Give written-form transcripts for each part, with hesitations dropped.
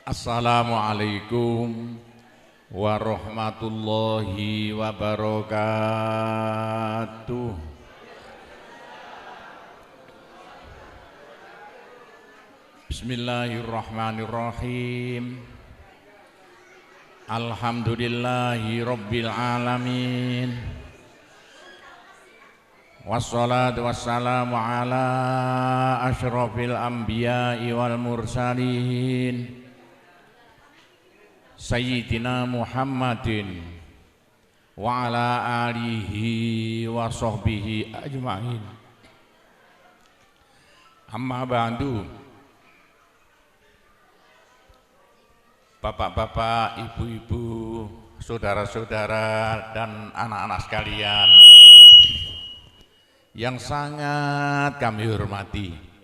Assalamualaikum warahmatullahi wabarakatuh. Bismillahirrahmanirrahim. Alhamdulillahi rabbil alamin. Wassalatu wassalamu ala asyrafil anbiya'i wal mursalin Sayyidina Muhammadin wa ala alihi wa sahbihi ajma'in. Amma ba'du. Bapak-bapak, ibu-ibu, saudara-saudara dan anak-anak sekalian yang sangat kami hormati,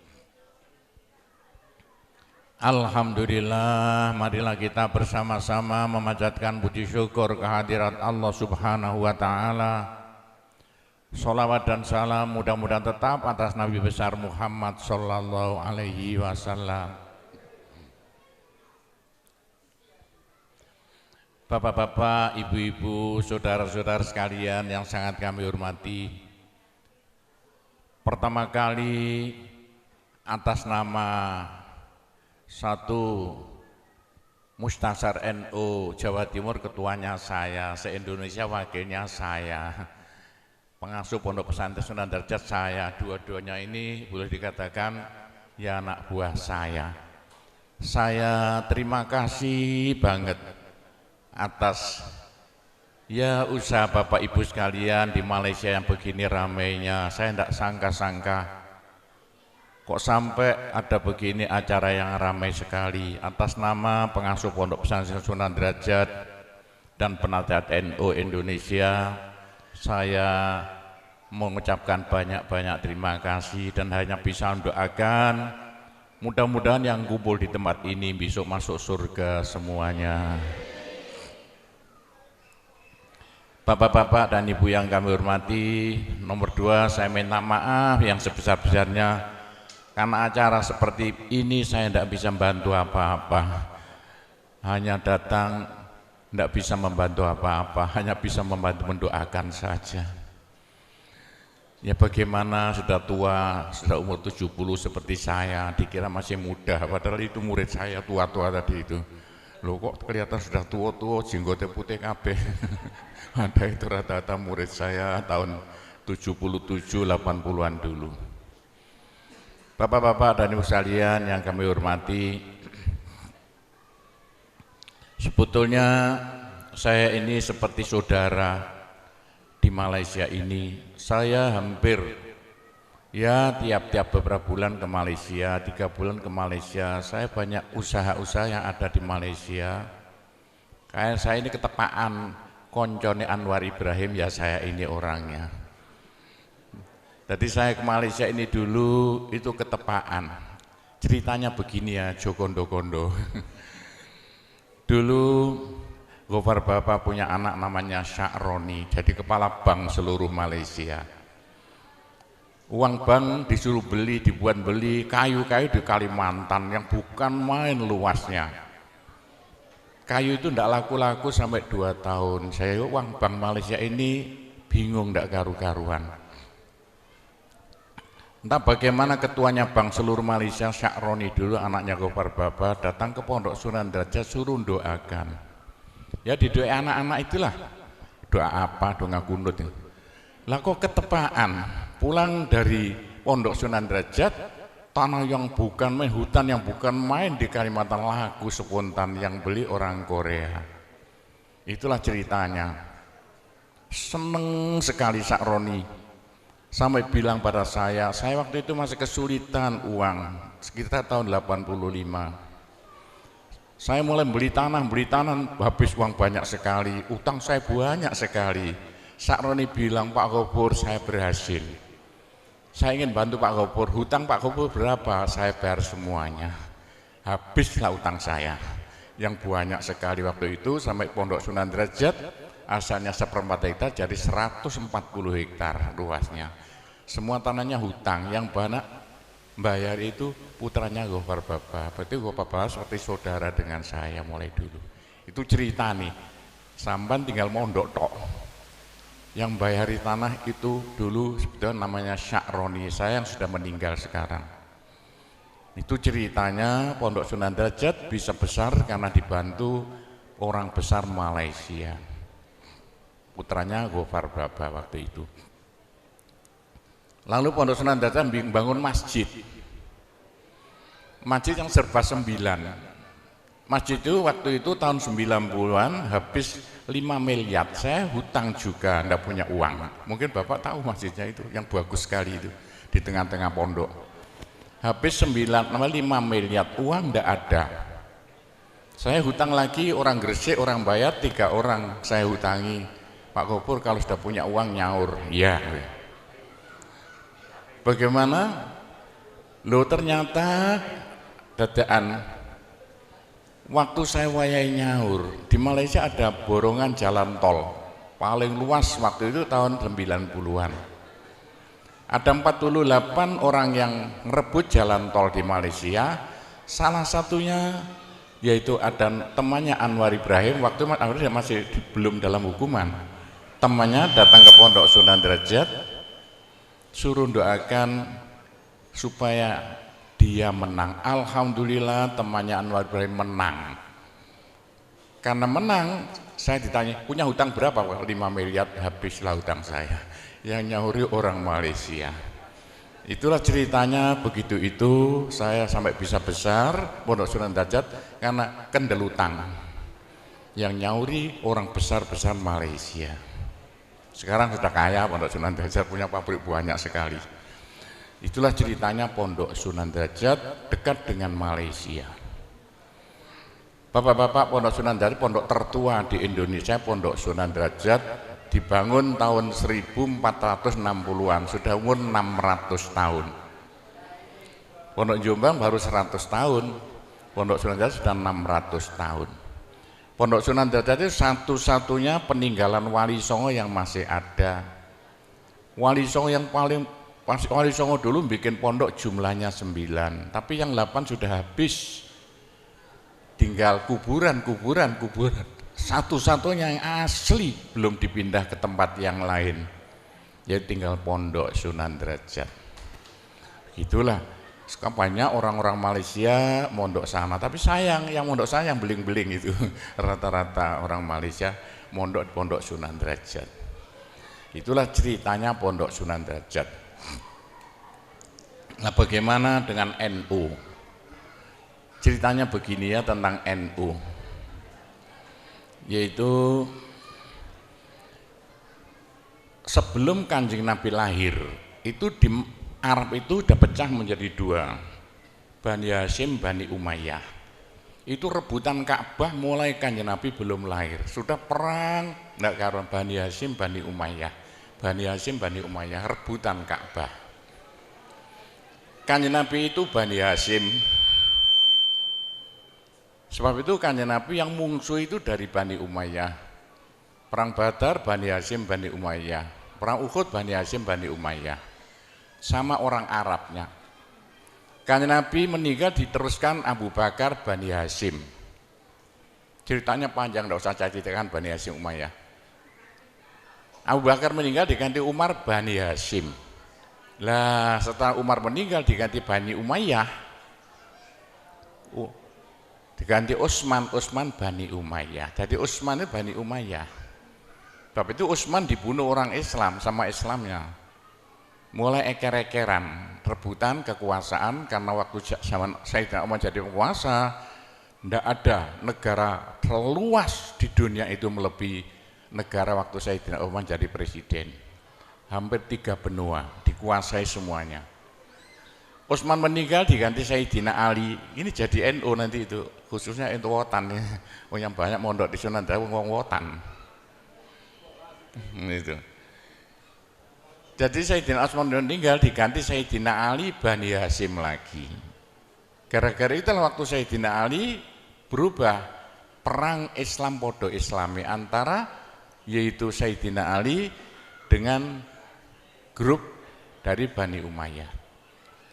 alhamdulillah, marilah kita bersama-sama memanjatkan puji syukur kehadirat Allah Subhanahu wa Ta'ala. Sholawat dan salam mudah-mudahan tetap atas Nabi besar Muhammad Sallallahu Alaihi Wasallam. Bapak-bapak, ibu-ibu, saudara-saudara sekalian yang sangat kami hormati, pertama kali atas nama satu Mustasar NU Jawa Timur, ketuanya saya, se-Indonesia wakilnya saya, pengasuh Pondok Pesantren Sunan Derajat saya, dua-duanya ini boleh dikatakan ya anak buah saya. Saya terima kasih banget atas ya usaha Bapak Ibu sekalian di Malaysia yang begini ramainya. Saya tidak sangka-sangka kok sampai ada begini acara yang ramai sekali. Atas nama pengasuh Pondok Pesantren Sunan Derajat dan Penasehat NU Indonesia, saya mengucapkan banyak-banyak terima kasih dan hanya bisa mendoakan mudah-mudahan yang kumpul di tempat ini besok masuk surga semuanya. Bapak-bapak dan ibu yang kami hormati, nomor dua, saya minta maaf yang sebesar-besarnya karena acara seperti ini saya tidak bisa membantu apa-apa. Hanya datang, tidak bisa membantu apa-apa, hanya bisa membantu mendoakan saja. Ya bagaimana sudah tua, sudah umur 70 seperti saya, dikira masih muda, padahal itu murid saya tua-tua tadi itu. Loh kok kelihatan sudah tua-tua, jenggotnya putih kabeh. Ada itu rata-rata murid saya tahun 77-80-an dulu. Bapak-bapak dan ibu sekalian yang kami hormati, sebetulnya saya ini seperti saudara di Malaysia ini. Saya hampir ya tiap-tiap beberapa bulan ke Malaysia, 3 bulan ke Malaysia. Saya banyak usaha-usaha yang ada di Malaysia. Kayak saya ini ketepaan koncone Anwar Ibrahim, ya saya ini orangnya. Jadi saya ke Malaysia ini dulu itu ketepaan. Ceritanya begini ya, Jogondo-gondo. Dulu Gofar Bapak punya anak namanya Sya'roni, jadi kepala bank seluruh Malaysia. Uang bank disuruh beli, dibuat beli kayu-kayu di Kalimantan yang bukan main luasnya. Kayu itu tidak laku-laku sampai 2 tahun. Saya uang bank Malaysia ini bingung, tidak karu-karuan. Entah bagaimana ketuanya bank seluruh Malaysia, Sya'roni dulu anaknya Gofar Baba, datang ke Pondok Sunan Derajat suruh doakan. Ya didoai anak-anak itulah. Doa apa? Doa kunut. Lah kok ketepaan pulang dari Pondok Sunan Derajat, tanah yang bukan main, hutan yang bukan main di Kalimantan laku spontan yang beli orang Korea. Itulah ceritanya. Seneng sekali Sya'roni sampai bilang pada saya waktu itu masih kesulitan uang sekitar tahun 85. Saya mulai beli tanah, habis uang banyak sekali, utang saya banyak sekali. Sya'roni bilang, Pak Gofur, saya berhasil. Saya ingin bantu Pak Gofur, hutang Pak Gofur berapa? Saya bayar semuanya. Habislah utang saya yang banyak sekali waktu itu sampai Pondok Sunan Derajat, asalnya 1/4 hektar jadi 140 hektar luasnya. Semua tanahnya hutang, yang banyak bayar itu putranya Gofar Baba. Berarti Gofar Baba seperti saudara dengan saya mulai dulu. Itu cerita nih, sampan tinggal mondok tok. Yang bayari tanah itu dulu sebetulnya namanya Syakroni, saya yang sudah meninggal sekarang. Itu ceritanya Pondok Sunan Derajat bisa besar karena dibantu orang besar Malaysia. Putranya Gofar Baba waktu itu. Lalu Pondok Sunan Derajat bangun masjid. Masjid yang serba 9. Masjid itu waktu itu tahun 90-an habis 5 miliar. Saya hutang juga, enggak punya uang. Mungkin Bapak tahu masjidnya itu, yang bagus sekali itu di tengah-tengah pondok. Habis 5 miliar, uang enggak ada. Saya hutang lagi, orang Gresik, orang Bayat, 3 orang saya hutangi. Pak Gopur kalau sudah punya uang nyaur, ya. Bagaimana? Loh ternyata dadaan. Waktu saya wayai nyaur, di Malaysia ada borongan jalan tol paling luas waktu itu tahun 90-an. Ada 48 orang yang merebut jalan tol di Malaysia. Salah satunya yaitu ada temannya Anwar Ibrahim. Waktu Anwar masih belum dalam hukuman. Temannya datang ke Pondok Sunan Derajat, suruh doakan supaya dia menang. Alhamdulillah temannya Anwar Ibrahim menang. Karena menang, saya ditanya, punya hutang berapa? 5 miliar, habislah hutang saya. Yang nyauri orang Malaysia. Itulah ceritanya, begitu itu saya sampai bisa besar Pondok Sunan Derajat karena kendel hutang. Yang nyauri orang besar-besar Malaysia. Sekarang sudah kaya Pondok Sunan Derajat, punya pabrik banyak sekali. Itulah ceritanya Pondok Sunan Derajat dekat dengan Malaysia. Bapak-bapak, Pondok Sunan Derajat pondok tertua di Indonesia. Pondok Sunan Derajat dibangun tahun 1460-an, sudah umur 600 tahun. Pondok Jombang baru 100 tahun, Pondok Sunan Derajat sudah 600 tahun. Pondok Sunan Derajat itu satu-satunya peninggalan Wali Songo yang masih ada. Wali Songo yang paling Wali Songo dulu bikin pondok jumlahnya 9, tapi yang 8 sudah habis. Tinggal kuburan. Satu-satunya yang asli belum dipindah ke tempat yang lain. Jadi tinggal Pondok Sunan Derajat. Itulah. Sekarang banyak orang-orang Malaysia mondok sana, tapi sayang yang mondok sana yang beling-beling itu. Rata-rata orang Malaysia mondok di Pondok Sunan Derajat. Itulah ceritanya Pondok Sunan Derajat. Nah, bagaimana dengan NU? Ceritanya begini ya tentang NU, yaitu sebelum Kanjeng Nabi lahir itu di Arab itu udah pecah menjadi 2, Bani Hashim, Bani Umayyah. Itu rebutan Ka'bah mulai Kanjeng Nabi belum lahir, sudah perang enggak karuan Bani Hashim, Bani Umayyah. Bani Hashim, Bani Umayyah rebutan Ka'bah. Kanjeng Nabi itu Bani Hashim. Sebab itu Kanjeng Nabi yang mungsuh itu dari Bani Umayyah. Perang Badar Bani Hashim, Bani Umayyah. Perang Uhud Bani Hashim, Bani Umayyah. Sama orang Arabnya. Kanjeng Nabi meninggal diteruskan Abu Bakar, Bani Hashim. Ceritanya panjang, tidak usah ceritakan Bani Hashim Umayyah. Abu Bakar meninggal diganti Umar, Bani Hashim. Lah setelah Umar meninggal diganti Bani Umayyah, diganti Utsman, Bani Umayyah. Jadi Utsman itu Bani Umayyah. Sebab itu Utsman dibunuh orang Islam sama Islamnya. Mulai eker-ekeran, rebutan kekuasaan karena waktu zaman Sayyidina Umar jadi penguasa, tidak ada negara terluas di dunia itu melebihi negara waktu Sayyidina Umar jadi presiden. Hampir 3 benua dikuasai semuanya. Utsman meninggal diganti Sayyidina Ali. Ini jadi NU nanti itu, khususnya NU Wotan. Yang banyak mondok di Sunan Derajat wong Wotan. Itu. Jadi Sayyidina Utsman meninggal diganti Sayyidina Ali, Bani Hashim lagi. Gara-gara itulah waktu Sayyidina Ali berubah, perang Islam podo Islami antara yaitu Sayyidina Ali dengan grup dari Bani Umayyah.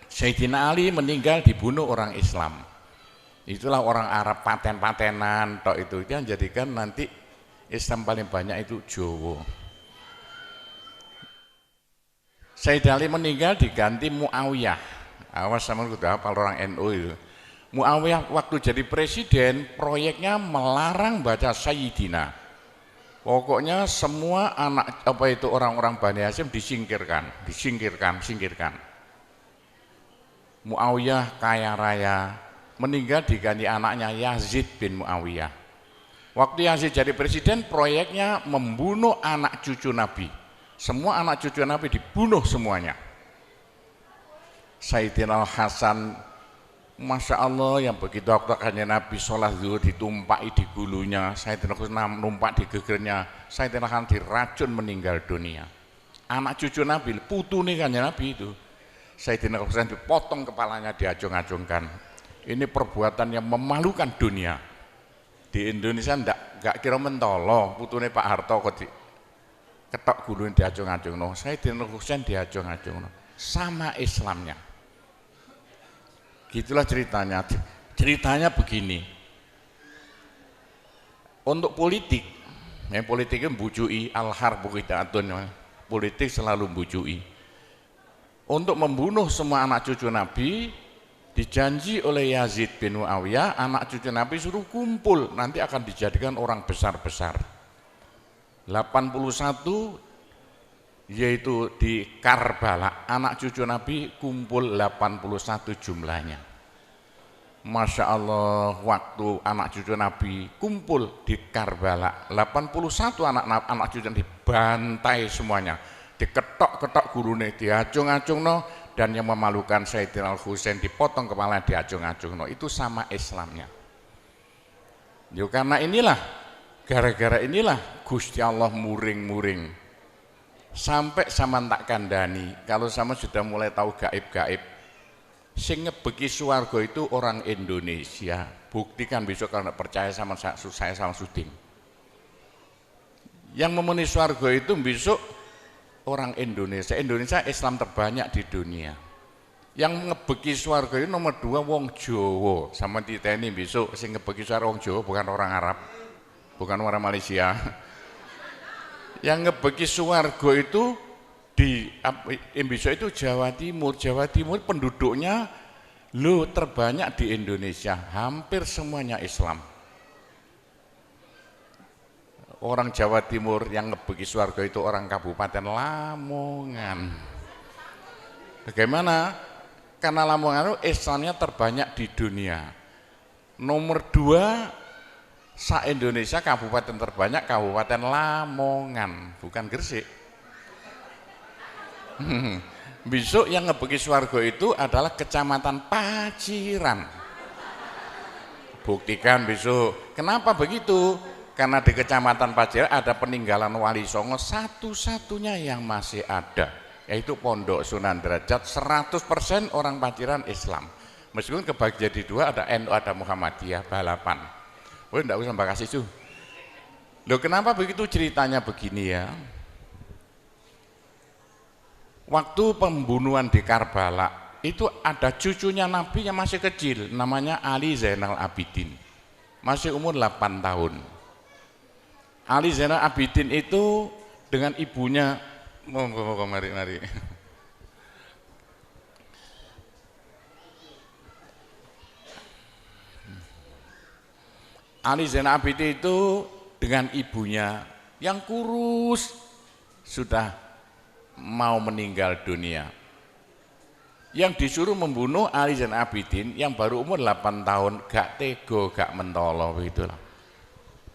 Sayyidina Ali meninggal dibunuh orang Islam. Itulah orang Arab paten-patenan tok itu yang jadikan nanti Islam paling banyak itu Jawa. Sayyidina Ali meninggal diganti Muawiyah. Awas sama udah hafal orang NU itu. Muawiyah waktu jadi presiden proyeknya melarang baca Sayyidina. Pokoknya semua anak apa itu orang-orang Bani Hasyim disingkirkan. Muawiyah kaya raya meninggal diganti anaknya Yazid bin Muawiyah. Waktu Yazid jadi presiden proyeknya membunuh anak cucu Nabi. Semua anak cucu Nabi dibunuh semuanya. Sayyidina Hasan, Masya Allah, yang begitu waktu kanjeng Nabi sholat zuhur ditumpaki di gulunya, Sayyidina Hasan numpak di gegernya, Sayyidina Hasan diracun meninggal dunia. Anak cucu Nabi, putune kanjeng Nabi itu, Sayyidina Hasan dipotong kepalanya, diacung-acungkan. Ini perbuatan yang memalukan dunia. Di Indonesia enggak kira mentolo, putune Pak Harto kok ketok gulune diacung-acungno, Sayyidina Husain diacung-acungno. Sama Islamnya. Gitulah ceritanya. Ceritanya begini. Untuk politik, yang politiknya mbujui al-harbu qita'atun, politik selalu mbujui. Untuk membunuh semua anak cucu Nabi, dijanji oleh Yazid bin Muawiyah, anak cucu Nabi suruh kumpul, nanti akan dijadikan orang besar-besar. 81 yaitu di Karbala, anak cucu Nabi kumpul 81 jumlahnya. Masya Allah, waktu anak cucu Nabi kumpul di Karbala, 81 anak cucu Nabi dibantai semuanya, diketok-ketok gurune, diacung-acungno, dan yang memalukan Sayyidina Husain dipotong kepala, diacung-acungno. Itu sama Islamnya. Yo karena inilah, gara-gara inilah Gusti Allah muring-muring. Sampai sama tak kandani, kalau sama sudah mulai tahu gaib-gaib, sing ngebeki swarga itu orang Indonesia. Buktikan besok kalau percaya sama saya sama Suding. Yang memenuhi swarga itu besok orang Indonesia. Indonesia Islam terbanyak di dunia. Yang ngebeki swarga itu nomor 2 wong Jawa. Sama titeni besok sing ngebeki swarga wong Jawa, bukan orang Arab, bukan orang Malaysia. Yang ngebeki swarga itu di besok itu Jawa Timur. Jawa Timur penduduknya terbanyak di Indonesia, hampir semuanya Islam. Orang Jawa Timur yang ngebeki swarga itu orang Kabupaten Lamongan. Bagaimana? Karena Lamongan itu Islamnya terbanyak di dunia. Nomor 2 se-Indonesia kabupaten terbanyak Kabupaten Lamongan, bukan Gresik. Besok yang ngebeki swarga itu adalah Kecamatan Paciran. Buktikan besok. Kenapa begitu? Karena di Kecamatan Paciran ada peninggalan Wali Songo satu-satunya yang masih ada, yaitu Pondok Sunan Derajat. 100% orang Paciran Islam. Meskipun kebagi jadi 2, ada NU, ada Muhammadiyah, balapan. Oh, enggak usah mbak kasih itu. Loh, kenapa begitu ceritanya begini ya? Waktu pembunuhan di Karbala itu ada cucunya Nabi yang masih kecil, namanya Ali Zainal Abidin, masih umur 8 tahun. Ali Zainal Abidin itu dengan ibunya, mari. Ali Zainal Abidin itu dengan ibunya yang kurus sudah mau meninggal dunia. Yang disuruh membunuh Ali Zainal Abidin yang baru umur 8 tahun, gak tego, gak mentolo begitulah.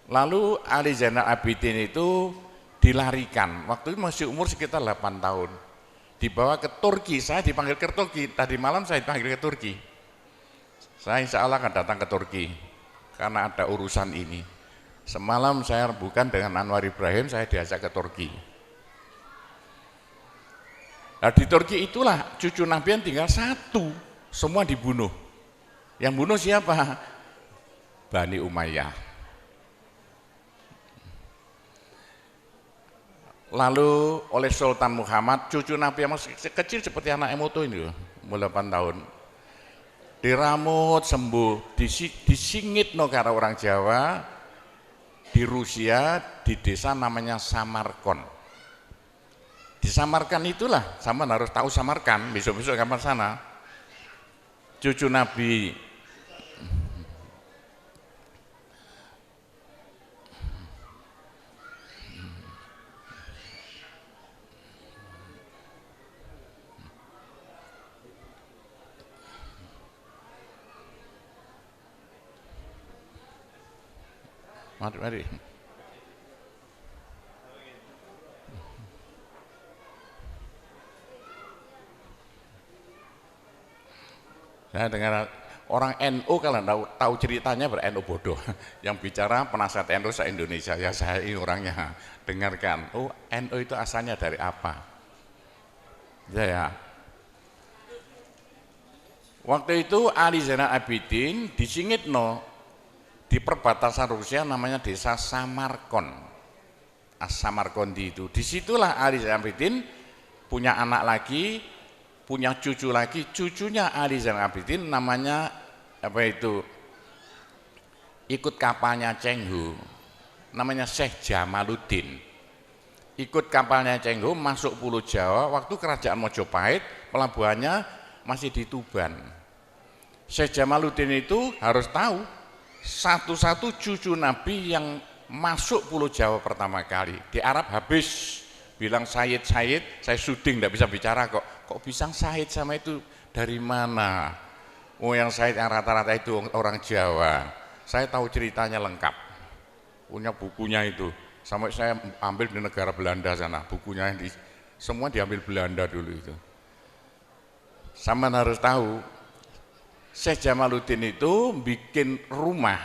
Lalu Ali Zainal Abidin itu dilarikan, waktu itu masih umur sekitar 8 tahun. Dibawa ke Turki, saya dipanggil ke Turki, tadi malam saya dipanggil ke Turki. Saya insya Allah akan datang ke Turki karena ada urusan ini. Semalam saya bukan dengan Anwar Ibrahim, saya diajak ke Turki. Nah di Turki itulah cucu Nabi yang tinggal 1, semua dibunuh. Yang bunuh siapa? Bani Umayyah. Lalu oleh Sultan Muhammad, cucu Nabi yang masih kecil seperti anak Emoto ini, umur 8 tahun. Diramut sembuh, disingit no karo orang Jawa di Rusia, di desa namanya Samarkand. Di Samarkand itulah, sama harus tahu Samarkand, besok-besok kapan sana. Cucu Nabi mari. Saya dengar orang NU kalau tahu ceritanya ber-NU bodoh. Yang bicara penasihat NU se-Indonesia, ya saya ini orangnya. Dengarkan, oh NU itu asalnya dari apa? Ya. Waktu itu Ali Zainal Abidin disingit di perbatasan Rusia namanya desa Samarkand. Samarkandi itu. Disitulah Ali Zainal Abidin punya anak lagi, punya cucu lagi. Cucunya Ali Zainal Abidin namanya ikut kapalnya Cheng Ho, namanya Syekh Jamaluddin. Ikut kapalnya Cheng Ho masuk Pulau Jawa. Waktu kerajaan Mojopahit pelabuhannya masih di Tuban. Syekh Jamaluddin itu harus tahu satu-satu cucu Nabi yang masuk Pulau Jawa pertama kali. Di Arab habis bilang Sayyid, saya syuting tidak bisa bicara kok bisa Sayyid sama itu dari mana? Oh yang Sayyid yang rata-rata itu orang Jawa. Saya tahu ceritanya lengkap, punya bukunya itu. Sampai saya ambil di negara Belanda sana, bukunya semua diambil Belanda dulu itu. Sama harus tahu Syekh Jamaluddin itu bikin rumah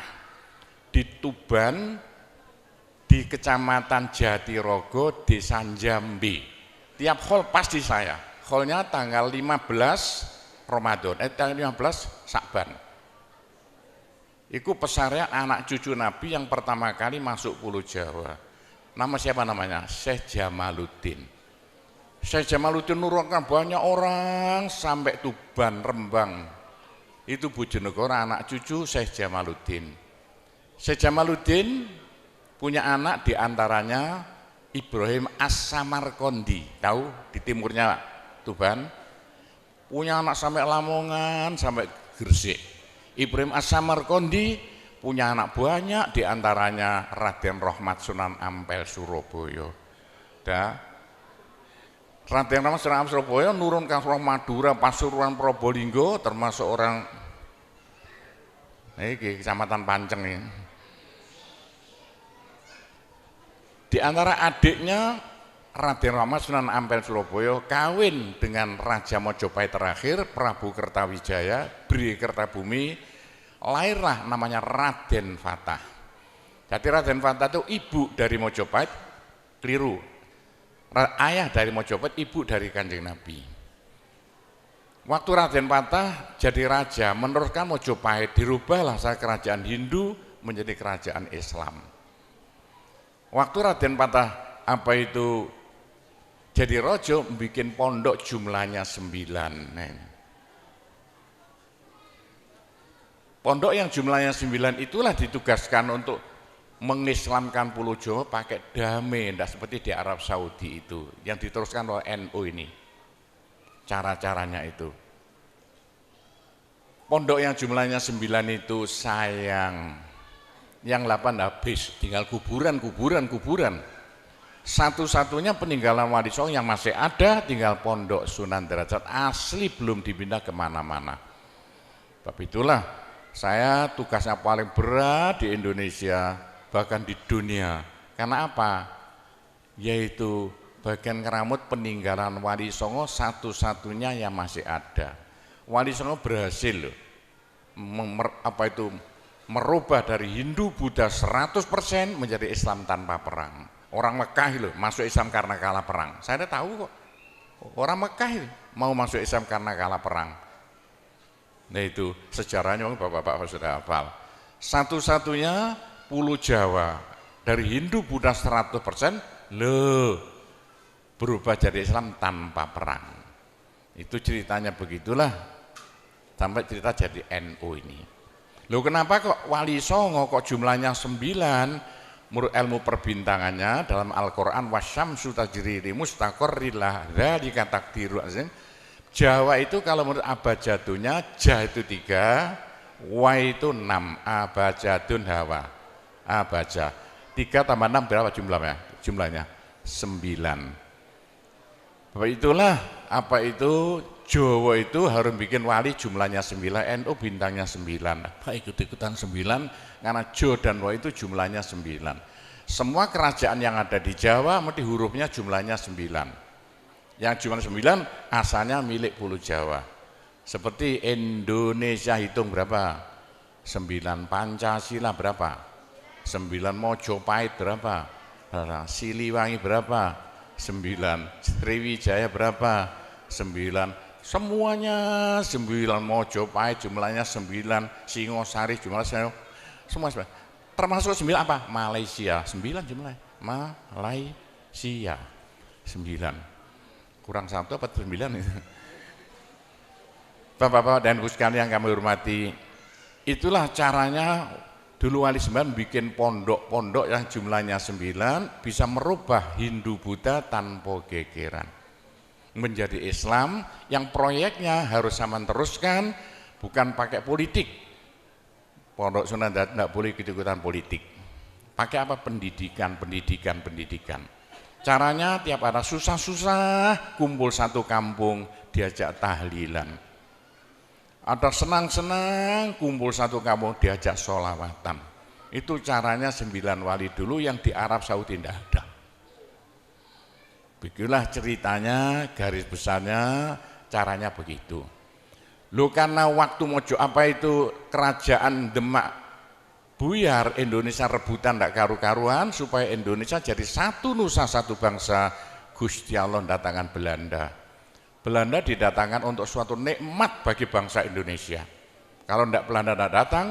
di Tuban, di Kecamatan Jatirogo, Desa Jambi. Tiap hol pasti saya. Holnya tanggal 15 Ramadan, tanggal 15 Sa'ban. Itu pesarnya anak cucu Nabi yang pertama kali masuk Pulau Jawa. Nama siapa namanya? Syekh Jamaluddin. Syekh Jamaluddin nurunkan banyak orang sampai Tuban, Rembang. Itu Bojonegoro anak cucu Syekh Jamaluddin. Syekh Jamaluddin punya anak diantaranya Ibrahim As-Samarkandi, tahu di timurnya Tuban. Punya anak sampai Lamongan, sampai Gresik. Ibrahim As-Samarkandi punya anak banyak, diantaranya Raden Rahmat Sunan Ampel Surabaya. Raden Rahmat Sunan Ampel Surabaya nurunkan orang Madura, Pasuruan, Probolinggo, termasuk orang Kecamatan Panceng ini. Di antara adiknya Raden Rahmat Sunan Ampel Surabaya kawin dengan Raja Mojopahit terakhir Prabu Kertawijaya, Bri Kertabumi, lahirlah namanya Raden Fatah. Jadi Raden Fatah itu ibu dari Mojopahit, keliru. Ayah dari Mojopahit, ibu dari Kanjeng Nabi. Waktu Raden Fatah jadi raja, meneruskan Mojopahit, dirubahlah kerajaan Hindu menjadi kerajaan Islam. Waktu Raden Fatah jadi rojo, bikin pondok jumlahnya 9. Pondok yang jumlahnya 9 itulah ditugaskan untuk mengislamkan Pulau Jawa pakai damai, tidak seperti di Arab Saudi itu yang diteruskan oleh NU ini. Cara-caranya itu. Pondok yang jumlahnya 9 itu sayang, yang 8 habis, tinggal kuburan. Satu-satunya peninggalan Wali Songo yang masih ada tinggal Pondok Sunan Derajat, asli belum dipindah kemana-mana. Tapi itulah saya tugasnya paling berat di Indonesia, bahkan di dunia. Karena apa? Yaitu bagian keramut peninggalan Wali Songo satu-satunya yang masih ada. Wali Songo berhasil merubah dari Hindu Buddha 100% menjadi Islam tanpa perang. Orang Mekah masuk Islam karena kalah perang. Saya tahu kok. Orang Mekah mau masuk Islam karena kalah perang. Nah itu sejarahnya bapak-bapak sudah hafal. Satu-satunya Pulau Jawa dari Hindu Buddha 100%, berubah jadi Islam tanpa perang. Itu ceritanya begitulah, sampai cerita jadi NU ini. Loh kenapa kok Wali Songo kok jumlahnya 9? Menurut ilmu perbintangannya dalam Al-Quran, wasyamsu tajri li mustaqarrin laha dzalika taqdirul azim. Jawa itu kalau menurut abjadnya, ja itu 3, wa itu 6, abjadun hawa, abjad 3 tambah 6 berapa jumlahnya? 9. Bapak itulah apa itu Jawa itu harus bikin wali jumlahnya 9, NU bintangnya 9. Apa ikut-ikutan 9 karena Jo dan Wa itu jumlahnya 9. Semua kerajaan yang ada di Jawa mesti hurufnya jumlahnya 9. Yang jumlah 9 asalnya milik Pulau Jawa. Seperti Indonesia hitung berapa? 9, Pancasila berapa? 9, Mojopahit berapa? Siliwangi berapa? 9, Sriwijaya berapa? 9, semuanya 9, Mojopahit jumlahnya 9, Singosari jumlahnya semua 9. Termasuk 9 apa? Malaysia 9 jumlahnya, Malaysia 9. Kurang 1 apa 9 itu? Bapak-bapak dan ibu sekalian yang kami hormati, itulah caranya dulu Wali Sembilan bikin pondok-pondok yang jumlahnya 9 bisa merubah Hindu Buddha tanpa gegeran menjadi Islam yang proyeknya harus sama teruskan, bukan pakai politik. Pondok Sunan tidak boleh ikut-ikutan politik. Pakai apa? Pendidikan. Caranya tiap ada susah-susah kumpul satu kampung diajak tahlilan. Ada senang-senang kumpul satu kampung diajak sholawatan. Itu caranya 9 wali dulu yang di Arab Saudi tidak ada. Begitulah ceritanya, garis besarnya caranya begitu. Loh karena waktu mojo apa itu kerajaan Demak buyar, Indonesia rebutan tidak karu-karuan supaya Indonesia jadi satu nusa satu bangsa. Gusti Allah datangkan Belanda. Belanda didatangkan untuk suatu nikmat bagi bangsa Indonesia. Kalau tidak Belanda tidak datang,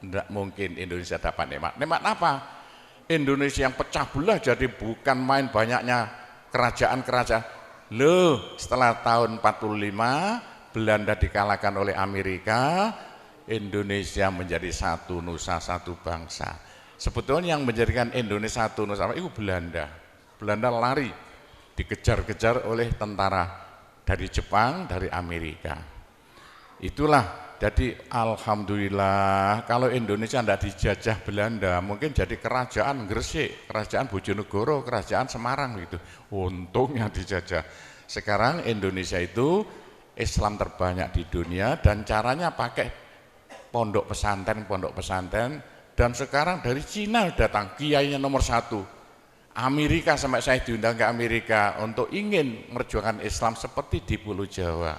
tidak mungkin Indonesia dapat nikmat. Nikmat apa? Indonesia yang pecah belah jadi bukan main banyaknya kerajaan-kerajaan. Loh, setelah tahun 45 Belanda dikalahkan oleh Amerika, Indonesia menjadi satu nusa satu bangsa. Sebetulnya yang menjadikan Indonesia satu nusa itu Belanda. Belanda lari, dikejar-kejar oleh tentara dari Jepang, dari Amerika. Itulah, jadi alhamdulillah kalau Indonesia tidak dijajah Belanda, mungkin jadi kerajaan Gresik, kerajaan Bojonegoro, kerajaan Semarang gitu. Untungnya dijajah. Sekarang Indonesia itu Islam terbanyak di dunia dan caranya pakai pondok pesantren, dan sekarang dari Cina datang kiainya nomor 1. Amerika, sampai saya diundang ke Amerika untuk ingin merjuangkan Islam seperti di Pulau Jawa.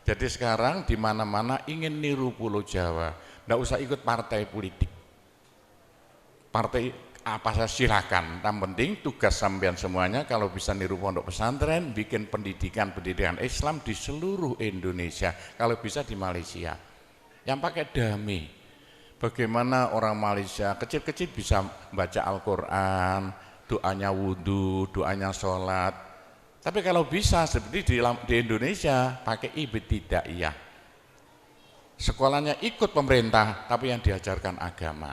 Jadi sekarang di mana-mana ingin niru Pulau Jawa, tidak usah ikut partai politik. Partai apa saja silakan, yang penting tugas sampean semuanya kalau bisa niru pondok pesantren, bikin pendidikan Islam di seluruh Indonesia, kalau bisa di Malaysia. Yang pakai damai. Bagaimana orang Malaysia kecil-kecil bisa baca Al-Quran, doanya wudhu, doanya sholat. Tapi kalau bisa seperti di Indonesia pakai ibtidaiyah. Sekolahnya ikut pemerintah tapi yang diajarkan agama.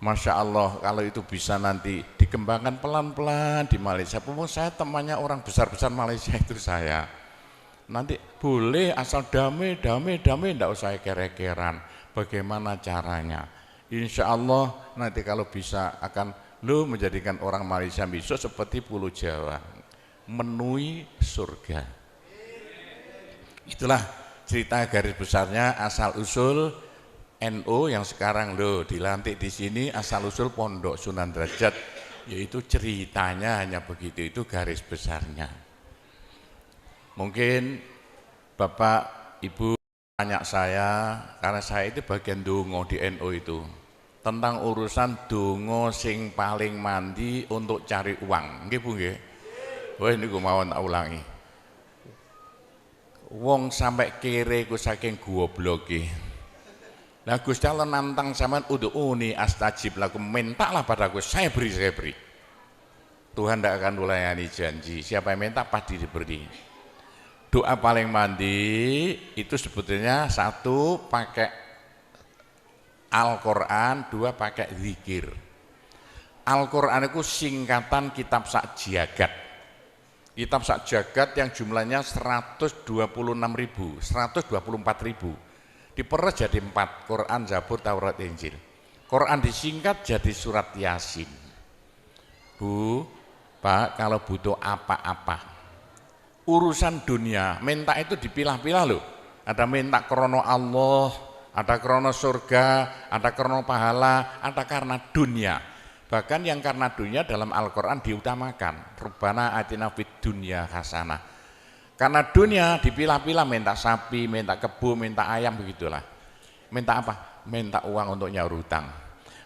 Masya Allah kalau itu bisa nanti dikembangkan pelan-pelan di Malaysia. Pun saya temannya orang besar-besar Malaysia itu saya. Nanti boleh asal damai, tidak usah kere-keran. Bagaimana caranya? Insya Allah nanti kalau bisa akan menjadikan orang Malaysia besok seperti Pulau Jawa. Menui surga. Itulah cerita garis besarnya asal usul NU yang sekarang dilantik di sini, asal usul Pondok Sunan Derajat, yaitu ceritanya hanya begitu, itu garis besarnya. Mungkin Bapak Ibu tanya saya, karena saya itu bagian dongo di NU itu, tentang urusan dongo sing paling mandi untuk cari uang. Nggih Bu nggih? Wah ini gue mau tak ulangi. Wong sampai kere ku saking gobloke. Nah Gusti Allah nantang sampean ud'uni astajib lakum, mintalah padaku saya beri. Tuhan tidak akan melayani janji. Siapa yang minta pasti diberi. Doa paling mandi itu sebetulnya satu pakai Al-Quran, dua pakai zikir. Al-Quran itu singkatan kitab sak jagat. Kitab sak jagat yang jumlahnya 126.000, 124.000. Diperes jadi 4, Quran, Zabur, Taurat, Injil. Quran disingkat jadi surat Yasin. Bu, Pak, kalau butuh apa-apa urusan dunia, minta itu dipilah-pilah loh. Ada minta krono Allah, ada krono surga, ada krono pahala, ada karena dunia. Bahkan yang karena dunia dalam Al-Quran diutamakan. Rabbana atina fid dunya hasanah. Karena dunia dipilah-pilah, minta sapi, minta kebo, minta ayam, begitulah. Minta apa? Minta uang untuk nyaur hutang.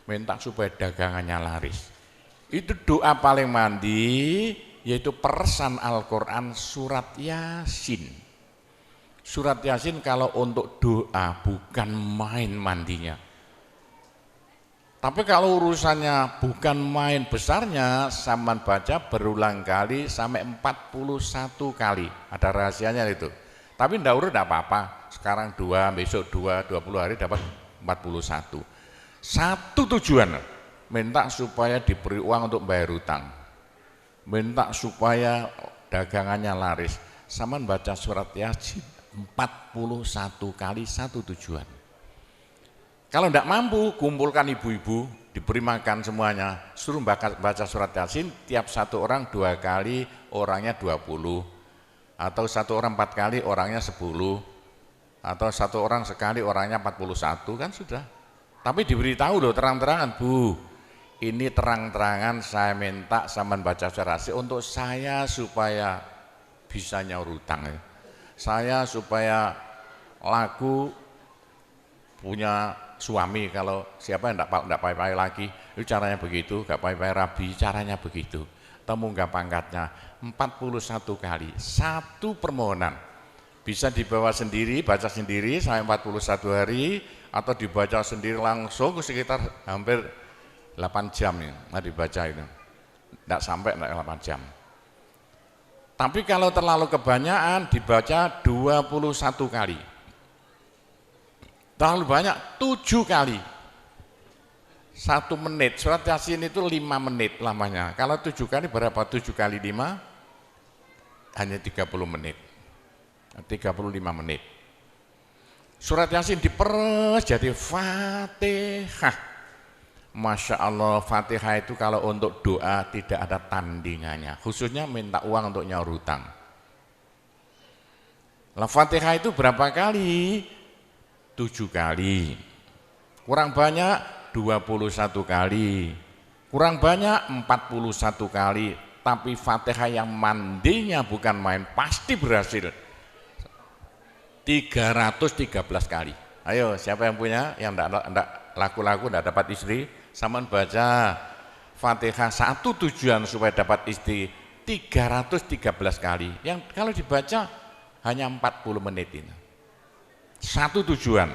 Minta supaya dagangannya laris. Itu doa paling mandi, yaitu peresan Al-Quran surat Yasin. Surat Yasin kalau untuk doa bukan main mandinya. Tapi kalau urusannya bukan main besarnya, Saman baca berulang kali sampai 41 kali. Ada rahasianya itu. Tapi ndak urut ndak apa-apa. Sekarang 2, besok 2, 20 hari dapat 41. Satu tujuan, minta supaya diberi uang untuk bayar hutang. Minta supaya dagangannya laris. Saman baca surat Yasin 41 kali, satu tujuan. Kalau tidak mampu, kumpulkan ibu-ibu, diberi makan semuanya, suruh baca surat Yasin, tiap satu orang 2 kali, orangnya 20, atau satu orang 4 kali, orangnya 10, atau satu orang sekali, orangnya 41, kan sudah. Tapi diberitahu loh terang-terangan, Bu, ini terang-terangan saya minta Saman baca surat Yasin untuk saya supaya bisa nyaur hutang. Saya supaya laku punya suami, kalau siapa yang tidak payah-payah lagi, itu caranya begitu, gak payah-payah rabi, caranya begitu. Temu gak pangkatnya, 41 kali, satu permohonan. Bisa dibawa sendiri, baca sendiri sampai 41 hari, atau dibaca sendiri langsung sekitar hampir 8 jam ya, dibaca itu. Tidak sampai 8 jam. Tapi kalau terlalu kebanyakan, dibaca 21 kali. Terlalu banyak 7 kali. 1 menit, surat Yasin itu 5 menit lamanya. Kalau 7 kali berapa? 7 kali 5 hanya 30 menit. 35 menit. Surat Yasin diperes jadi Fatihah. Masya Allah, Fatihah itu kalau untuk doa tidak ada tandingannya. Khususnya minta uang untuk nyaur hutang. Lah Fatihah itu berapa kali? 7 kali. Kurang banyak 21 kali. Kurang banyak 41 kali. Tapi Fatihah yang mandinya bukan main, pasti berhasil 313 kali. Ayo, siapa yang punya, yang enggak laku-laku, enggak dapat istri, Saman baca Fatihah, satu tujuan supaya dapat istri 313 kali. Yang kalau dibaca hanya 40 menit ini. Satu tujuan.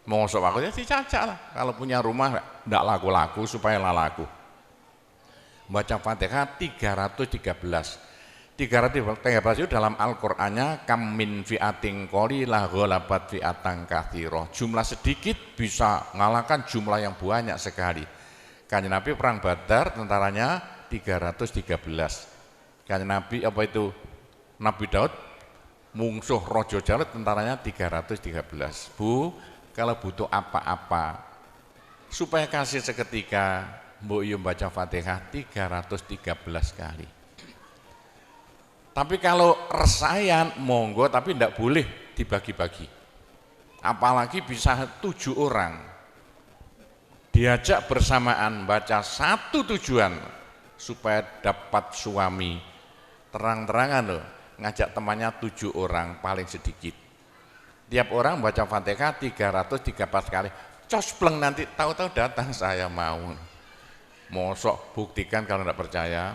Mau sok aku ya dicacak lah. Kalau punya rumah enggak laku-laku supaya laku. Baca Fatihah 313. 313 itu dalam Al-Qur'annya kam min fi'atin qalilah ghalabat fi'atan katsirah. Jumlah sedikit bisa ngalahkan jumlah yang banyak sekali. Kanjeng Nabi perang Badar tentaranya 313. Kanjeng Nabi apa itu? Nabi Daud mungsuh Raja Jalut tentaranya 313. Bu, kalau butuh apa-apa supaya kasih seketika, Mbok Yu baca Fatihah 313 kali. Tapi kalau resayan monggo, tapi tidak boleh dibagi-bagi. Apalagi bisa 7 orang diajak bersamaan baca satu tujuan supaya dapat suami. Terang-terangan loh, ngajak temannya 7 orang paling sedikit. Tiap orang baca Fatihah 313 kali. Cospleng nanti tahu-tahu datang saya mau. Mosok buktikan kalau tidak percaya.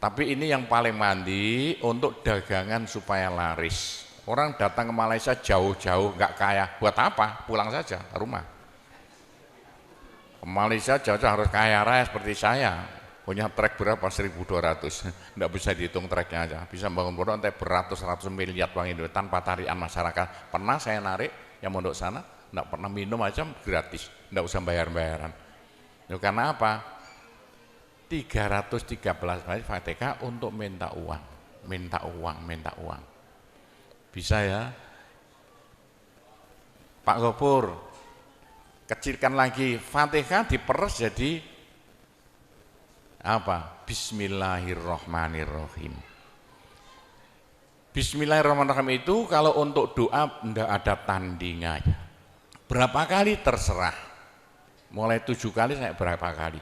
Tapi ini yang paling mandi untuk dagangan supaya laris. Orang datang ke Malaysia jauh-jauh nggak kaya, buat apa? Pulang saja ke rumah. Ke Malaysia jauh harus kaya raya seperti saya. Punya trek berapa? 1.200. Enggak bisa dihitung treknya aja. Bisa bangun pondok sampai beratus-ratus miliar uang Indonesia tanpa tarian masyarakat. Pernah saya narik yang mondok sana, enggak pernah minum aja gratis. Enggak usah bayar-bayaran. Ya, karena apa? 313 kali Fatihah untuk minta uang. Minta uang. Bisa ya? Pak Gopur, kecilkan lagi, Fatihah diperes jadi apa? Bismillahirrahmanirrahim. Bismillahirrahmanirrahim itu kalau untuk doa tidak ada tandingannya. Berapa kali terserah. Mulai 7 kali saya berapa kali.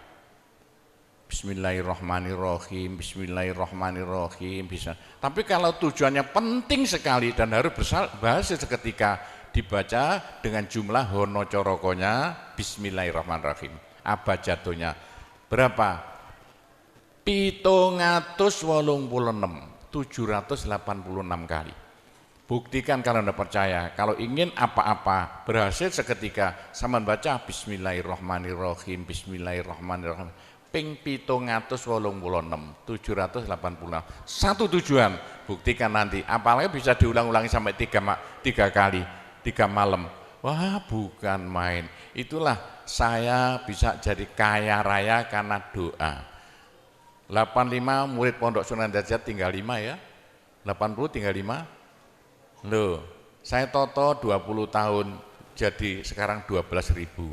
Bismillahirrahmanirrahim, Bismillahirrahmanirrahim bisa. Tapi kalau tujuannya penting sekali dan harus berhasil seketika dibaca dengan jumlah hono corokonya Bismillahirrahmanirrahim. Abjadnya berapa? 786 kali. Buktikan kalau Anda percaya. Kalau ingin apa-apa berhasil seketika, sama baca Bismillahirrahmanirrahim, Bismillahirrahmanirrahim. Ping 786. Satu tujuan, buktikan nanti. Apalagi bisa diulang-ulangi sampai 3 kali, 3 malam. Wah, bukan main. Itulah saya bisa jadi kaya raya karena doa. 85 murid Pondok Sunan Derajat tinggal 5 ya. 80 tinggal 5. Loh, saya toto 20 tahun jadi sekarang 12.000.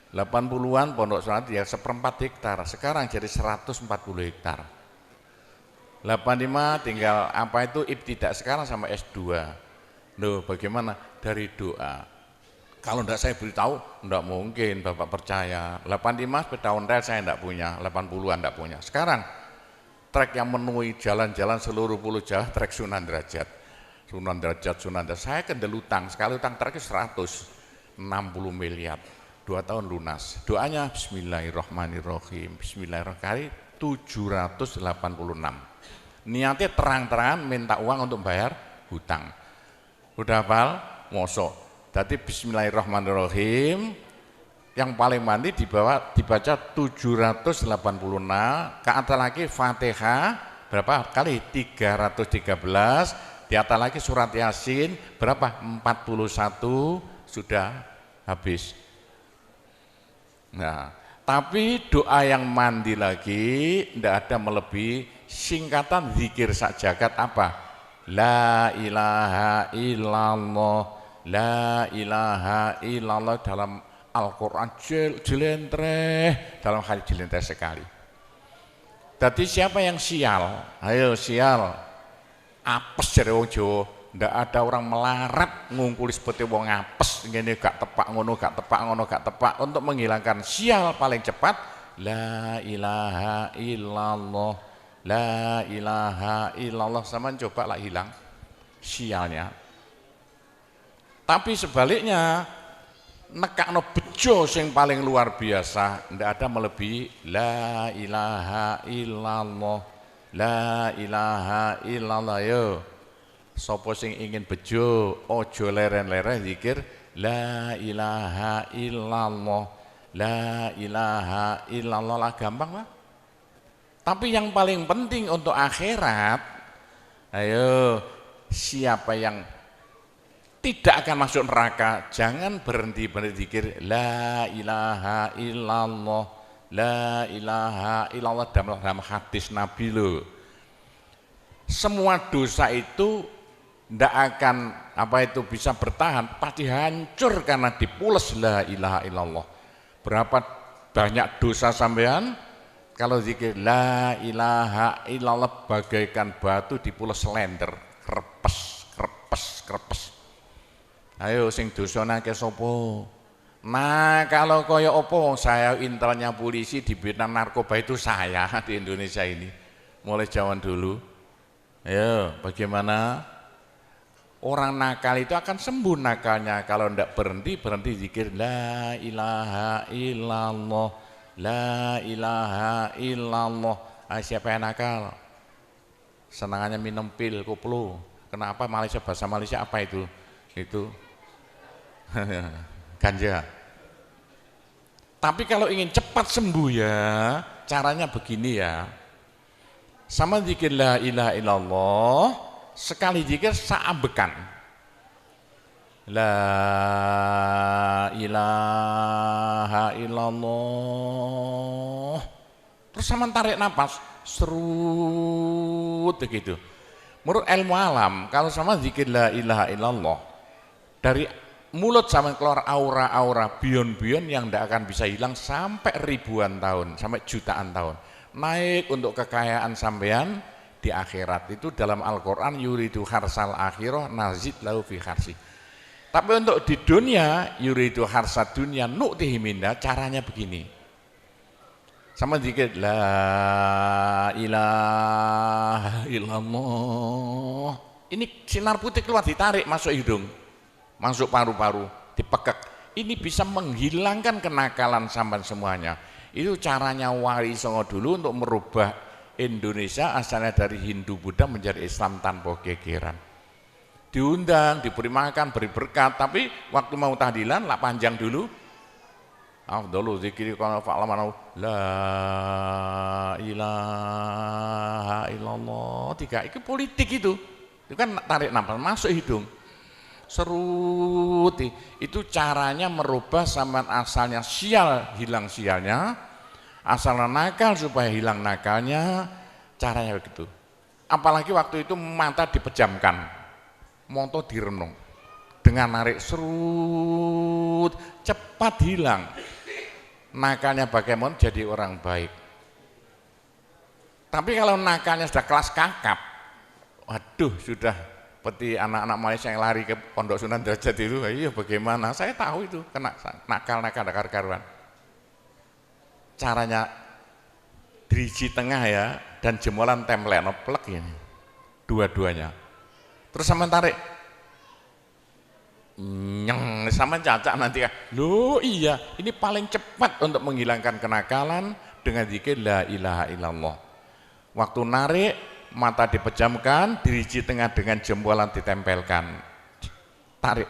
80-an Pondok Sunan ya 1/4 hektar, sekarang jadi 140 hektar. 85 tinggal apa itu ibtidak sekarang sama S2. Loh, bagaimana? Dari doa. Kalau enggak saya beritahu, enggak mungkin Bapak percaya. 85 sepeda ontel saya enggak punya, 80-an enggak punya. Sekarang trek yang memenuhi jalan-jalan seluruh Pulau Jawa trek Sunan Derajat. Saya kendel utang, sekali utang terakhir 160 miliar, 2 tahun lunas. Doanya Bismillahirrahmanirrahim, Bismillahirrahmanirrahim 786. Niatnya terang-terangan minta uang untuk bayar hutang. Udah hafal? Mosok. Jadi Bismillahirrahmanirrahim yang paling mandi dibaca 786, ke atas lagi Fatihah berapa kali? 313. Di atas lagi surat Yasin berapa? 41 sudah habis. Nah, tapi doa yang mandi lagi tidak ada melebihi singkatan zikir sajagat apa? La ilaha illallah, la ilaha illallah dalam Al-Quran jelentreh, dalam hadis jelentreh sekali. Jadi siapa yang sial? Ayo sial. Apes dari wong Jawa, ndak ada orang melarat ngungkuli seperti wong apes ngene gak tepak ngono gak tepak untuk menghilangkan sial paling cepat la ilaha illallah, la ilaha illallah. Sama coba lah hilang sialnya. Tapi sebaliknya nekakno bejo sing paling luar biasa ndak ada melebihi la ilaha illallah, la ilaha illallah. Yo sapa sing ingin bejo ojo leren-leren zikir la ilaha illallah, la ilaha illallah lah, gampang lah. Tapi yang paling penting untuk akhirat, ayo siapa yang tidak akan masuk neraka jangan berhenti zikir la ilaha illallah, la ilaha illallah dalam hadis Nabi loh. Semua dosa itu tidak akan bisa bertahan, pasti hancur karena dipules la ilaha illallah. Berapa banyak dosa sampean kalau zikir la ilaha illallah bagaikan batu dipules lender, krepes. Ayo sing dosane akeh sapa? Nah, kalau koyo opo saya intelnya polisi di bidang narkoba itu saya di Indonesia ini mulai zaman dulu. Ayo, bagaimana? Orang nakal itu akan sembuh nakalnya kalau tidak berhenti zikir la ilaha illallah, la ilaha illallah. Siapa yang nakal? Senangannya minum pil koplo. Kenapa Malaysia, bahasa Malaysia apa itu? Itu ganja. Tapi kalau ingin cepat sembuh ya, caranya begini ya. Sama zikir la ilaha illallah, sekali zikir saambekan. La ilaha illallah. Terus sama tarik napas, serut begitu. Menurut ilmu alam, kalau sama zikir la ilaha illallah, dari mulut sama keluar aura-aura bion-bion yang tidak akan bisa hilang sampai ribuan tahun, sampai jutaan tahun. Naik untuk kekayaan sampean di akhirat. Itu dalam Al-Quran, yuridu harsal akhirah nazid lahu fi harsi. Tapi untuk di dunia, yuridu harsad dunia nu'tihi minna, caranya begini. Sama dikit, la ilaha illallah. Ini sinar putih keluar, ditarik masuk hidung, masuk paru-paru, dipekek. Ini bisa menghilangkan kenakalan sampan semuanya. Itu caranya Wali Songo dulu untuk merubah Indonesia asalnya dari Hindu Buddha menjadi Islam tanpa gegeran. Diundang, diberi makan, beri berkat, tapi waktu mau tahlilan lah panjang dulu. Afdalu zikri kana fa'lamana la ilaha illallah. Tiga, itu politik itu. Itu kan tarik nafas masuk hidung. Serut. Itu caranya merubah sampean asalnya sial, hilang sialnya. Asalnya nakal supaya hilang nakalnya. Caranya begitu. Apalagi waktu itu mata dipejamkan. Monto direnung dengan narik serut cepat hilang nakalnya, bagaimana jadi orang baik. Tapi kalau nakalnya sudah kelas kakap, waduh sudah seperti anak-anak Malaysia yang lari ke Pondok Sunan Derajat itu, iya bagaimana, saya tahu itu kena nakal-nakal karuan. Caranya driji tengah ya, dan jemolan templek plek ini dua-duanya. Terus sama tarik, nyeng, sama cacak nanti kan, loh iya, ini paling cepat untuk menghilangkan kenakalan dengan zikir la ilaha illallah. Waktu narik, mata dipejamkan, diriji tengah dengan jempolan ditempelkan, tarik,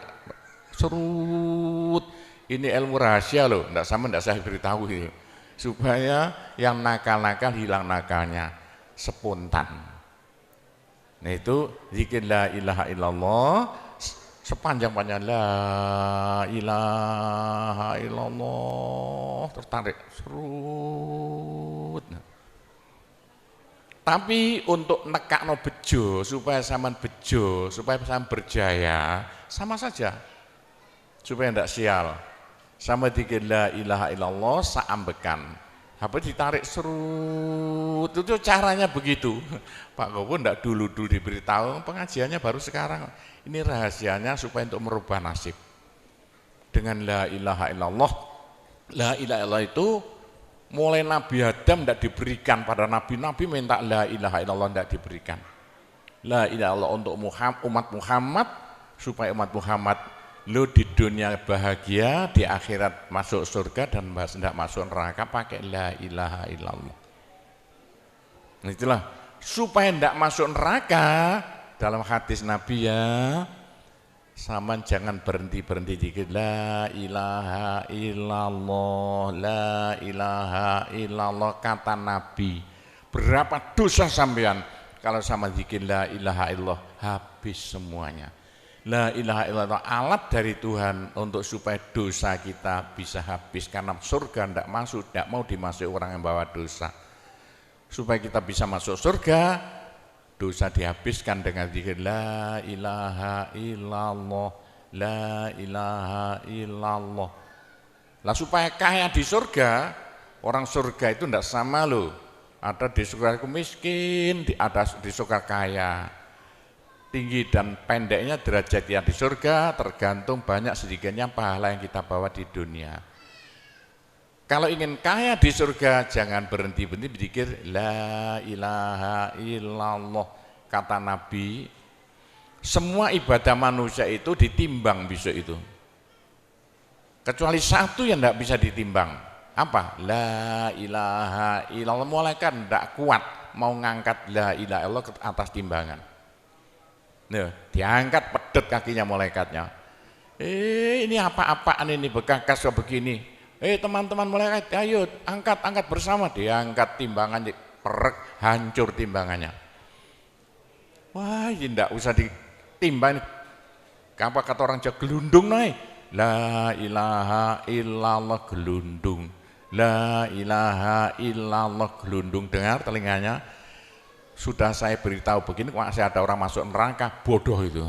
serut. Ini ilmu rahasia loh, enggak saya beritahu ini, supaya yang nakal-nakal hilang nakalnya spontan. Nah itu zikir la ilaha illallah sepanjang-panjang la ilaha illallah, tertarik serut. Tapi untuk nekakno bejo supaya sampean bejo, supaya sampean berjaya, sama saja. Supaya ndak sial. Sama zikir la ilaha illallah saambekan. Apa ditarik serut, itu caranya begitu. Pak Gowo ndak dulu diberitahu, pengajiannya baru sekarang. Ini rahasianya supaya untuk merubah nasib. Dengan la ilaha illallah. La ilaha illallah itu mulai Nabi Adam ndak diberikan pada nabi-nabi, minta la ilaha illallah ndak diberikan. La ilaha illallah untuk umat Muhammad, supaya umat Muhammad lo di dunia bahagia, di akhirat masuk surga, dan tidak masuk neraka pakai la ilaha illallah. Nah, itulah supaya tidak masuk neraka. Dalam hadis Nabi ya, sama jangan berhenti dikit la ilaha illallah, la ilaha illallah, kata Nabi. Berapa dosa sampean kalau sama zikir la ilaha illallah, habis semuanya. La ilaha illallah alat dari Tuhan untuk supaya dosa kita bisa habis, karena surga tidak masuk, tidak mau dimasuki orang yang bawa dosa. Supaya kita bisa masuk surga, dosa dihabiskan dengan zikir la ilaha illallah, la ilaha illallah. Lah supaya kaya di surga, orang surga itu tidak sama loh. Ada di surga itu miskin, ada di surga kaya. Tinggi dan pendeknya derajat yang di surga tergantung banyak sedikitnya pahala yang kita bawa di dunia. Kalau ingin kaya di surga, jangan berhenti berzikir la ilaha illallah. Kata Nabi, semua ibadah manusia itu ditimbang besok itu. Kecuali satu yang tidak bisa ditimbang. Apa? La ilaha illallah. Malaikat tidak kuat mau ngangkat la ilaha illallah ke atas timbangan. Nah, diangkat pedet kakinya malaikatnya. Ini apa-apaan ini, bekas begini. Teman-teman mulai ayo angkat bersama, diangkat timbangannya, perek, hancur timbangannya. Wah, ini enggak usah ditimbang. Apa kata orang Jawa, gelundung naik. La ilaha illallah gelundung. La ilaha illallah gelundung. Dengar telinganya. Sudah saya beritahu begini, masih ada orang masuk neraka, bodoh itu.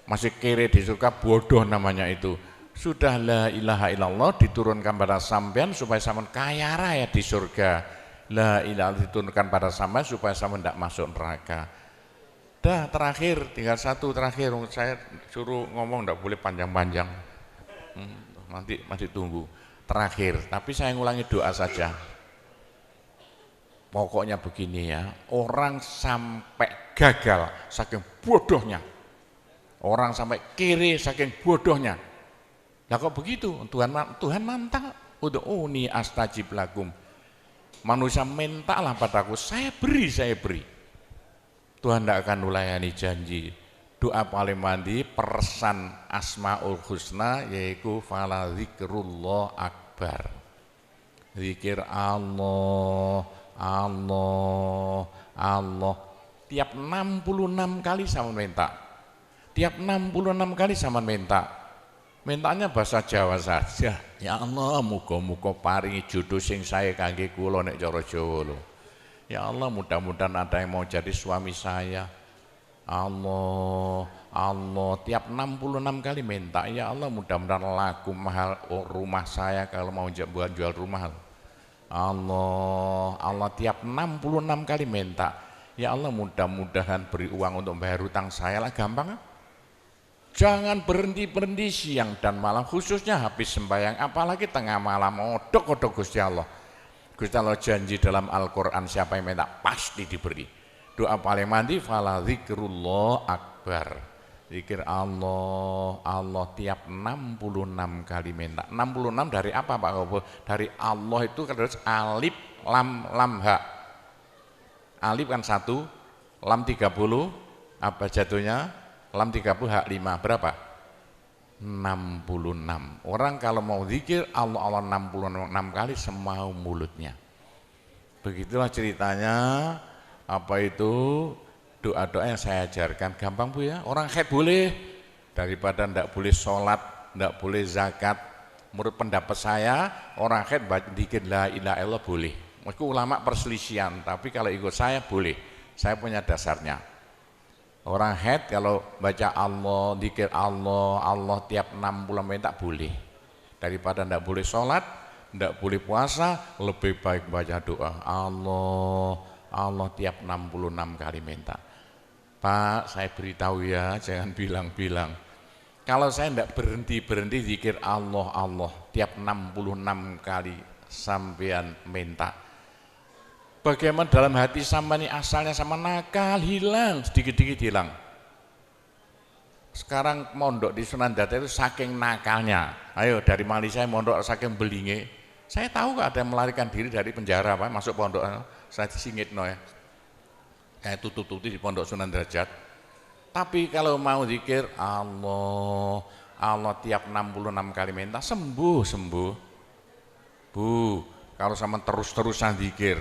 Masih kere di surga, bodoh namanya itu. Sudah la ilaha illallah diturunkan pada sampean supaya sampean kaya raya di surga. La ilaha diturunkan pada sampean supaya sampean tidak masuk neraka. Dah terakhir, tinggal satu terakhir, saya suruh ngomong tidak boleh panjang-panjang. Nanti masih tunggu. Terakhir, tapi saya ngulangi doa saja. Pokoknya begini ya, orang sampai gagal saking bodohnya. Orang sampai kiri saking bodohnya. Lah kok begitu? Tuhan mantap. Ud'uni astajib lakum. Manusia mintalah padaku, saya beri. Tuhan tidak akan melayani janji. Doa paling mandi persan Asmaul Husna yaitu fala zikrullah akbar. Zikir Allah, Allah, Allah. Tiap 66 kali sama minta. Tiap 66 kali sama minta. Mintanya bahasa Jawa saja. Ya Allah, muga-muga paringi jodoh sing sae kangge kula nek cara Jawa lho. Ya Allah, mudah-mudahan ada yang mau jadi suami saya. Allah, Allah, tiap 66 kali minta. Ya Allah, mudah-mudahan laku mahal rumah saya kalau mau jual rumah. Allah, Allah, tiap 66 kali minta. Ya Allah, mudah-mudahan beri uang untuk bayar hutang saya lah, gampang. Jangan berhenti siang dan malam, khususnya habis sembahyang, apalagi tengah malam. Odok-odok Gusti Allah. Gusti Allah janji dalam Al-Quran, siapa yang minta pasti diberi. Doa paling mandi fala zikrullah akbar. Zikir Allah, Allah tiap 66 kali minta. 66 dari apa Pak Kobo? Dari Allah itu terus alif lam ha. Alif kan 1, lam 30, apa jatuhnya? Lam 30 hak 5, berapa? 66. Orang kalau mau zikir Allah 66 kali semau mulutnya. Begitulah ceritanya. Apa itu doa-doa yang saya ajarkan, gampang Bu ya. Orang haid boleh, daripada ndak boleh sholat, ndak boleh zakat. Menurut pendapat saya, orang haid zikir la ilaha illallah boleh. Meskipun ulama perselisihan, tapi kalau ikut saya boleh. Saya punya dasarnya. Orang haid kalau baca Allah, zikir Allah, Allah tiap 60 menit tak boleh. Daripada ndak boleh sholat, ndak boleh puasa, lebih baik baca doa Allah, Allah tiap 66 kali minta. Pak, saya beritahu ya, jangan bilang-bilang. Kalau saya ndak berhenti zikir Allah, Allah tiap 66 kali sampean minta. Bagaimana dalam hati sama ini asalnya sama nakal, hilang, sedikit-sedikit hilang. Sekarang mondok di Sunan Data itu saking nakalnya. Ayo dari Malaysia mondok saking belinge. Saya tahu gak ada yang melarikan diri dari penjara Pak, masuk pondok. Saya disingit no ya. Kayak tutup-tutup di pondok Sunan Derajat. Tapi kalau mau zikir Allah, Allah tiap 66 kali minta sembuh. Bu, kalau sama terus-terusan zikir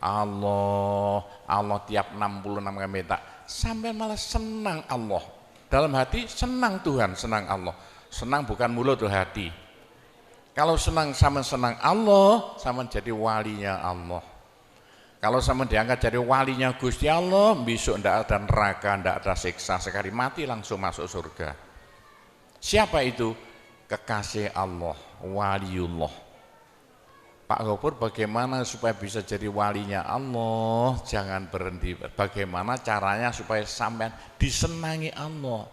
Allah, Allah tiap 66 kali minta, sampai malah senang Allah. Dalam hati senang Tuhan, senang Allah. Senang bukan mulut tuh hati. Kalau senang sama senang Allah, sama jadi walinya Allah. Kalau sama diangkat jadi walinya Gusti Allah, besok ndak ada neraka, ndak ada siksa, sekali mati langsung masuk surga. Siapa itu? Kekasih Allah, waliullah. Pak Gopur, bagaimana supaya bisa jadi walinya Allah? Jangan berhenti. Bagaimana caranya supaya sampai disenangi Allah?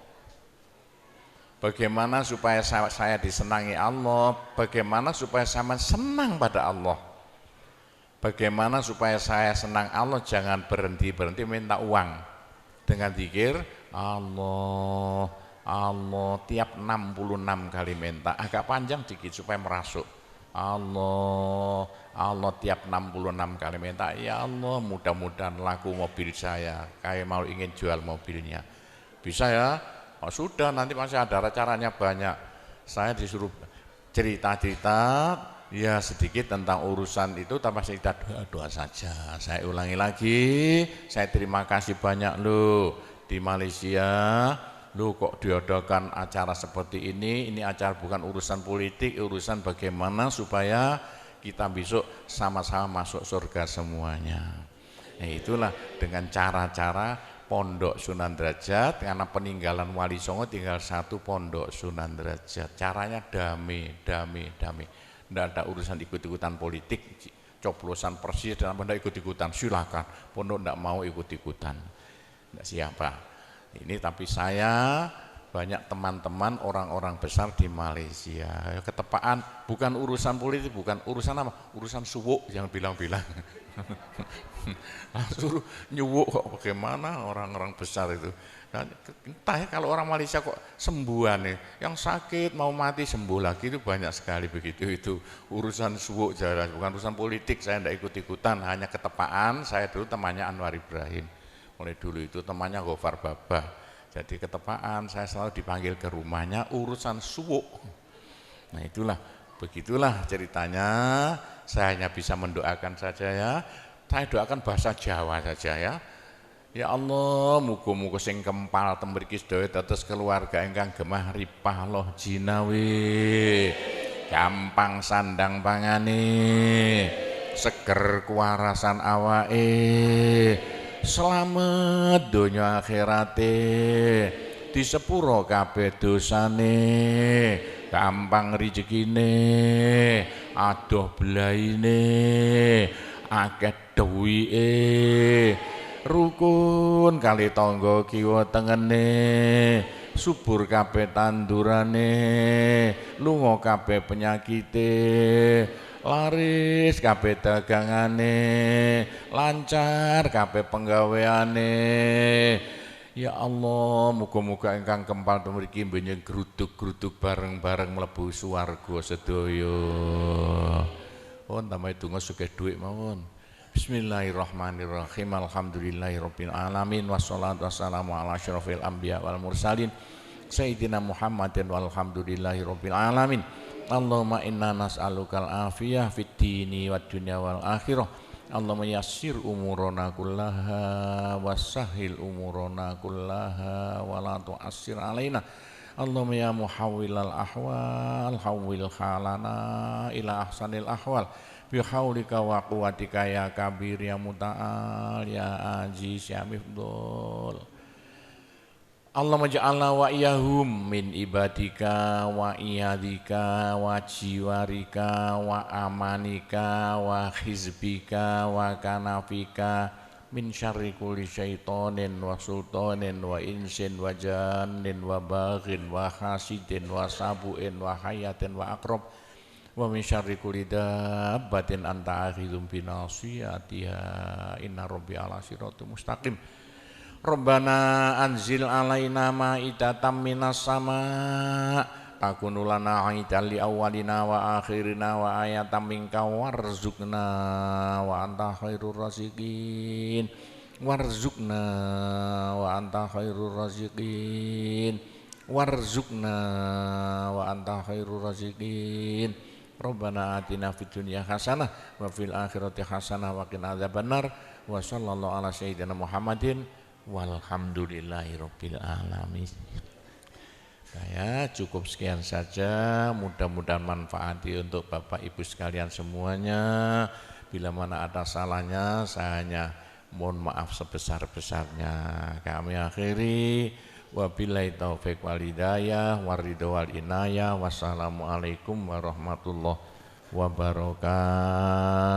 Bagaimana supaya saya disenangi Allah? Bagaimana supaya sama senang pada Allah? Bagaimana supaya saya senang Allah? Jangan berhenti minta uang. Dengan zikir Allah, Allah tiap 66 kali minta. Agak panjang dikit supaya merasuk. Allah, Allah tiap 66 kali minta. Ya Allah, mudah-mudahan laku mobil saya. Kayak mau ingin jual mobilnya. Bisa ya? Oh, sudah, nanti masih ada caranya banyak. Saya disuruh cerita-cerita ya sedikit tentang urusan itu tanpa cerita doa saja. Saya ulangi lagi, saya terima kasih banyak loh di Malaysia. Loh kok diadakan acara seperti ini acara bukan urusan politik, urusan bagaimana supaya kita besok sama-sama masuk surga semuanya. Nah itulah dengan cara-cara Pondok Sunan Derajat, karena peninggalan Wali Songo tinggal satu Pondok Sunan Derajat. Caranya damai. Tidak ada urusan ikut-ikutan politik, coblosan persis dan apa tidak ikut-ikutan, silakan. Pondok tidak mau ikut-ikutan, tidak siapa. Ini tapi saya banyak teman-teman orang-orang besar di Malaysia. Ketepaan bukan urusan politik, bukan urusan apa? Urusan suwuk yang bilang-bilang. Suruh nyuwuk kok bagaimana orang-orang besar itu. Nah, entah ya kalau orang Malaysia kok sembuhan nih, yang sakit mau mati sembuh lagi itu banyak sekali begitu. Itu urusan suwuk jelas, bukan urusan politik. Saya tidak ikut-ikutan, hanya ketepaan. Saya dulu temannya Anwar Ibrahim, mulai dulu itu temannya Gofar Babah. Jadi ketepaan saya selalu dipanggil ke rumahnya urusan suwuk. Nah itulah, begitulah ceritanya. Saya hanya bisa mendoakan saja ya. Saya doakan bahasa Jawa saja ya. Ya Allah, muga-muga sing kempal tembriki sedaya dados keluarga ingkang gemah ripah loh jinawi. Gampang sandang pangane, seger kuwarasan awake. Selamat donya akhirate, disepuro kabeh dosane, gampang rezekine, adoh belaine, akeh duwike, rukun kali tangga kiwa tengene, subur kabeh tandurane, lunga kabeh penyakite, laris kabeh dagangane, lancar kabeh penggaweane. Ya Allah, muga-muga ingkang kempal mriki mbenjing gruduk-gruduk bareng-bareng mlebu swarga sedaya. Pun tambahi donga sugih dhuwit mawon. Bismillahirrahmanirrahim. Alhamdulillahirabbil alamin wassalatu wassalamu ala asyrofil anbiya wal mursalin sayyidina Muhammadin walhamdulillahirabbil alamin. Allahumma inna nas'alukal afiyah fid dini wad dunya wal akhirah. Allahumma yassir umurana kullaha wassahhil umurana kullaha wa la tu'assir alaina. Allahumma ya muhawwilal ahwal hawwil halana ila ahsanil ahwal bihaulika wa quwwatika ya kabir ya muta'al ya aziz ya mifdul. Allahumma ja'alna wa iyahum min ibadika wa iyadika wa jiwarika wa amanika wa hizbika wa kanafika min syarri kulli syaitonin wa sultanin wa insin wa jannin wa baghin wa hasidin wa sabuin wa hayatin wa akrab wa min syarri kulli dabbatin anta akhidhum binasiyatiha inna rabbi ala siratul mustaqim. Rabbana anzil alaina ma'idatan minas sama' takunu lana aidan li awwalina wa akhirina wa ayatan minka warzuqna wa anta khairur raziqin warzuqna wa anta khairur raziqin warzuqna wa anta khairur raziqin. Rabbana atina fid dunya hasanah wa fil akhirati hasanah wa qina adzabannar wa sallallahu ala sayyidina Muhammadin walhamdulillahirabbil alamin. Saya cukup sekian saja, mudah-mudahan manfaati untuk Bapak Ibu sekalian semuanya. Bila mana ada salahnya, saya hanya mohon maaf sebesar-besarnya. Kami akhiri, wabillahi taufiq wal hidayah, waridho wal inayah, wassalamualaikum warahmatullahi wabarakatuh.